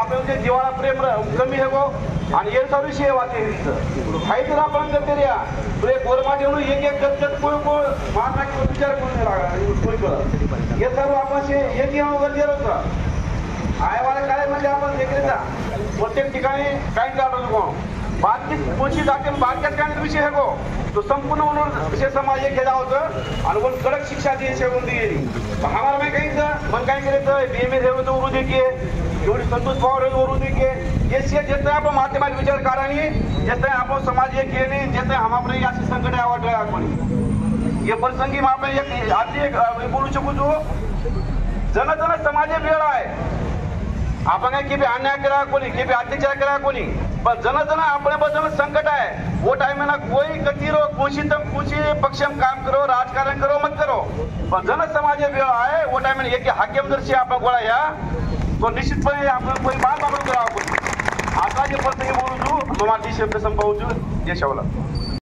आपण जे जीवाला प्रेम कमी है वो आणि ये सर्व विषय वाचे हाय तर आपण करते रे तुले गोरमाटे म्हणून एक एक गत कोण कोण मारना की विचार कोण लागा कोण कर हे सर्व आपण से एक या गरजेचं होतं आयवाला काय म्हणजे आपण देखरेचा प्रत्येक ठिकाणी काही जातो कोण बाकी कोणची जाते बाकीच काही विषय है गो तो संपूर्ण म्हणून विषय समाज एक घेला होतं आणि कोण कडक शिक्षा द्यायची कोणती गेली हमारा में कहीं मन काय करे तो बीएमए है तो उरू देखिए एवढी संतोष पवार वरून देखिए ये से जैसे आपण माध्यमिक विचार करानी जैसे आपण समाज एक केली जैसे हम अपने अशी संकट आवडला कोणी ये प्रसंगी आपण एक आधी एक बोलू शकू जो जन जन समाज वेळ आहे आपण काय की भी अन्याय करा कोणी की भी अत्याचार करा कोणी पण जन जन अपने बदल संकट है वो टाइम में ना कोई कतीरो कुछ पक्ष में काम करो राजकारण करो मत करो पण जन समाज वेळ आहे वो टाइम में एक हाकिम दर्शी आपण गोळा या तो निश्चितपणे आपण कोई बात आपण करावं आता जे प्रसंगी बोलू तू तुम्हाला शब्द संपवू देशावला